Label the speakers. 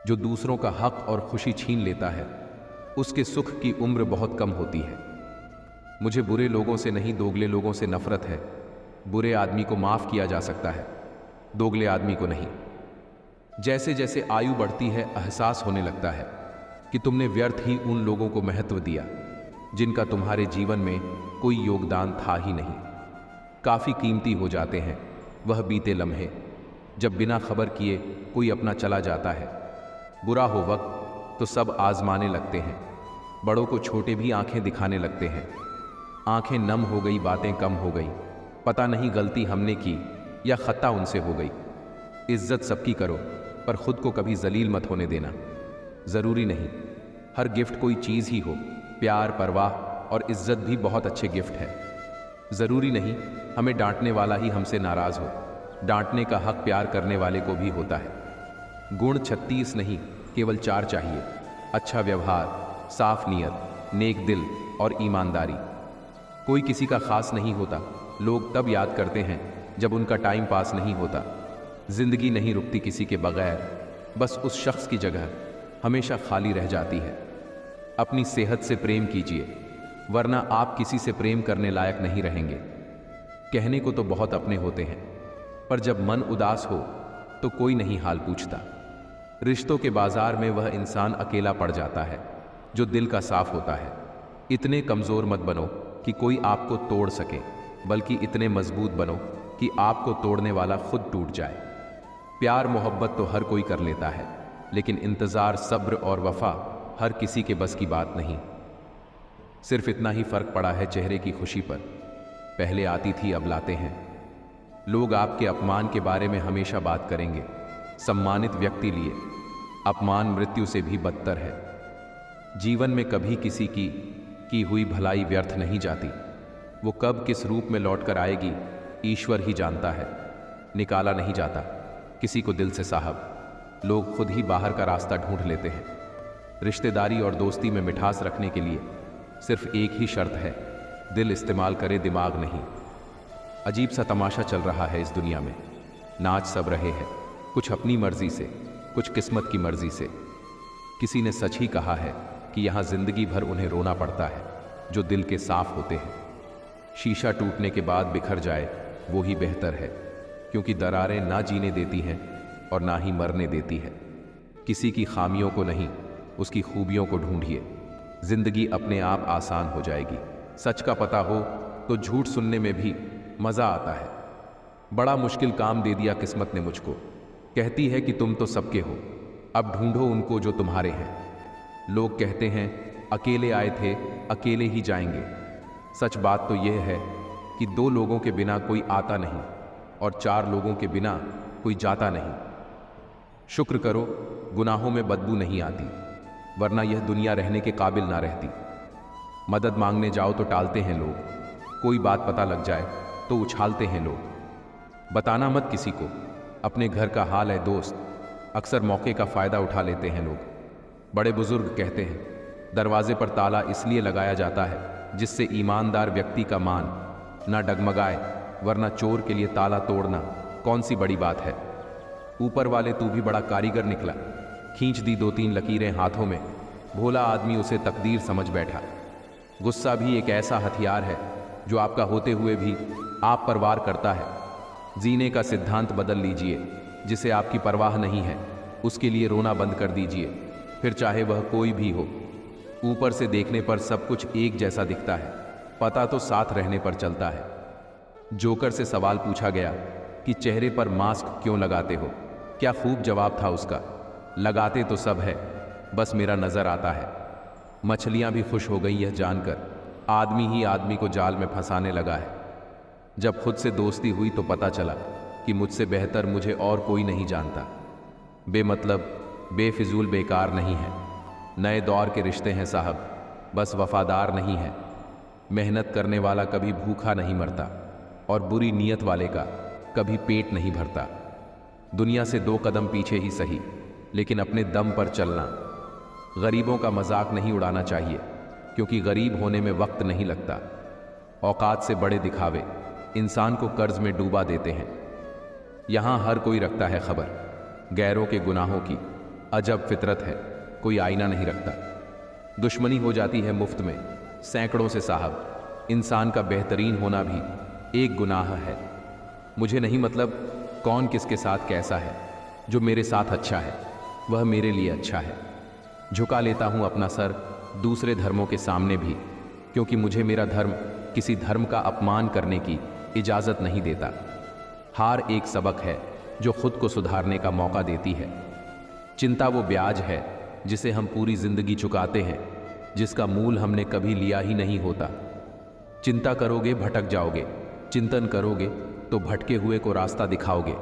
Speaker 1: जो दूसरों का हक और खुशी छीन लेता है, उसके सुख की उम्र बहुत कम होती है। मुझे बुरे लोगों से नहीं, दोगले लोगों से नफरत है। बुरे आदमी को माफ किया जा सकता है, दोगले आदमी को नहीं। जैसे जैसे आयु बढ़ती है, एहसास होने लगता है कि तुमने व्यर्थ ही उन लोगों को महत्व दिया जिनका तुम्हारे जीवन में कोई योगदान था ही नहीं। काफ़ी कीमती हो जाते हैं वह बीते लम्हे, जब बिना खबर किए कोई अपना चला जाता है। बुरा हो वक्त तो सब आजमाने लगते हैं, बड़ों को छोटे भी आंखें दिखाने लगते हैं। आंखें नम हो गई, बातें कम हो गई, पता नहीं गलती हमने की या खता उनसे हो गई। इज्जत सबकी करो, पर खुद को कभी जलील मत होने देना। ज़रूरी नहीं हर गिफ्ट कोई चीज़ ही हो, प्यार, परवाह और इज्जत भी बहुत अच्छे गिफ्ट है। ज़रूरी नहीं हमें डांटने वाला ही हमसे नाराज़ हो, डांटने का हक प्यार करने वाले को भी होता है। गुण 36 नहीं, केवल 4 चाहिए: अच्छा व्यवहार, साफ नीयत, नेक दिल और ईमानदारी। कोई किसी का खास नहीं होता, लोग तब याद करते हैं जब उनका टाइम पास नहीं होता। जिंदगी नहीं रुकती किसी के बगैर, बस उस शख्स की जगह हमेशा खाली रह जाती है। अपनी सेहत से प्रेम कीजिए, वरना आप किसी से प्रेम करने लायक नहीं रहेंगे। कहने को तो बहुत अपने होते हैं, पर जब मन उदास हो तो कोई नहीं हाल पूछता। रिश्तों के बाजार में वह इंसान अकेला पड़ जाता है जो दिल का साफ होता है। इतने कमज़ोर मत बनो कि कोई आपको तोड़ सके, बल्कि इतने मजबूत बनो कि आपको तोड़ने वाला खुद टूट जाए। प्यार मोहब्बत तो हर कोई कर लेता है, लेकिन इंतज़ार, सब्र और वफा हर किसी के बस की बात नहीं। सिर्फ इतना ही फ़र्क पड़ा है चेहरे की खुशी पर। पहले आती थी, अब लाते हैं। लोग आपके अपमान के बारे में हमेशा बात करेंगे। सम्मानित व्यक्ति लिए अपमान मृत्यु से भी बदतर है। जीवन में कभी किसी की हुई भलाई व्यर्थ नहीं जाती। वो कब किस रूप में लौट कर आएगी ईश्वर ही जानता है, निकाला नहीं जाता किसी को दिल से साहब। लोग खुद ही बाहर का रास्ता ढूंढ लेते हैं। रिश्तेदारी और दोस्ती में मिठास रखने के लिए सिर्फ एक ही शर्त है: दिल इस्तेमाल करे, दिमाग नहीं। अजीब सा तमाशा चल रहा है इस दुनिया में। नाच सब रहे हैं, कुछ अपनी मर्जी से, कुछ किस्मत की मर्जी से। किसी ने सच ही कहा है कि यहाँ जिंदगी भर उन्हें रोना पड़ता है जो दिल के साफ होते हैं। शीशा टूटने के बाद बिखर जाए वो ही बेहतर है, क्योंकि दरारें ना जीने देती हैं और ना ही मरने देती है। किसी की खामियों को नहीं, उसकी खूबियों को ढूंढिए, जिंदगी अपने आप आसान हो जाएगी। सच का पता हो तो झूठ सुनने में भी मज़ा आता है। बड़ा मुश्किल काम दे दिया किस्मत ने मुझको। कहती है कि तुम तो सबके हो, अब ढूंढो उनको जो तुम्हारे हैं। लोग कहते हैं अकेले आए थे, अकेले ही जाएंगे। सच बात तो यह है कि 2 लोगों के बिना कोई आता नहीं और 4 लोगों के बिना कोई जाता नहीं। शुक्र करो गुनाहों में बदबू नहीं आती, वरना यह दुनिया रहने के काबिल ना रहती। मदद मांगने जाओ तो टालते हैं लोग, कोई बात पता लग जाए तो उछालते हैं लोग। बताना मत किसी को अपने घर का हाल है दोस्त, अक्सर मौके का फ़ायदा उठा लेते हैं लोग। बड़े बुजुर्ग कहते हैं दरवाजे पर ताला इसलिए लगाया जाता है जिससे ईमानदार व्यक्ति का मान ना डगमगाए, वरना चोर के लिए ताला तोड़ना कौन सी बड़ी बात है। ऊपर वाले तू भी बड़ा कारीगर निकला, खींच दी 2-3 लकीरें हाथों में। भोला आदमी उसे तकदीर समझ बैठा। गुस्सा भी एक ऐसा हथियार है जो आपका होते हुए भी आप पर वार करता है। जीने का सिद्धांत बदल लीजिए। जिसे आपकी परवाह नहीं है उसके लिए रोना बंद कर दीजिए, फिर चाहे वह कोई भी हो। ऊपर से देखने पर सब कुछ एक जैसा दिखता है, पता तो साथ रहने पर चलता है। जोकर से सवाल पूछा गया कि चेहरे पर मास्क क्यों लगाते हो? क्या खूब जवाब था उसका, लगाते तो सब है, बस मेरा नज़र आता है। मछलियां भी खुश हो गई यह जानकर आदमी ही आदमी को जाल में फंसाने लगा है। जब खुद से दोस्ती हुई तो पता चला कि मुझसे बेहतर मुझे और कोई नहीं जानता। बेमतलब, बेफिजूल, बेकार नहीं है। नए दौर के रिश्ते हैं साहब, बस वफादार नहीं है। मेहनत करने वाला कभी भूखा नहीं मरता और बुरी नीयत वाले का कभी पेट नहीं भरता। दुनिया से 2 कदम पीछे ही सही, लेकिन अपने दम पर चलना। गरीबों का मजाक नहीं उड़ाना चाहिए, क्योंकि गरीब होने में वक्त नहीं लगता। औकात से बड़े दिखावे इंसान को कर्ज में डूबा देते हैं। यहाँ हर कोई रखता है खबर गैरों के गुनाहों की, अजब फितरत है, कोई आईना नहीं रखता। दुश्मनी हो जाती है मुफ्त में सैकड़ों से साहब। इंसान का बेहतरीन होना भी एक गुनाह है। मुझे नहीं मतलब कौन किसके साथ कैसा है, जो मेरे साथ अच्छा है वह मेरे लिए अच्छा है। झुका लेता हूँ अपना सर दूसरे धर्मों के सामने भी, क्योंकि मुझे मेरा धर्म किसी धर्म का अपमान करने की इजाज़त नहीं देता। हार एक सबक है जो खुद को सुधारने का मौका देती है। चिंता वो ब्याज है जिसे हम पूरी जिंदगी चुकाते हैं, जिसका मूल हमने कभी लिया ही नहीं होता। चिंता करोगे भटक जाओगे, चिंतन करोगे तो भटके हुए को रास्ता दिखाओगे।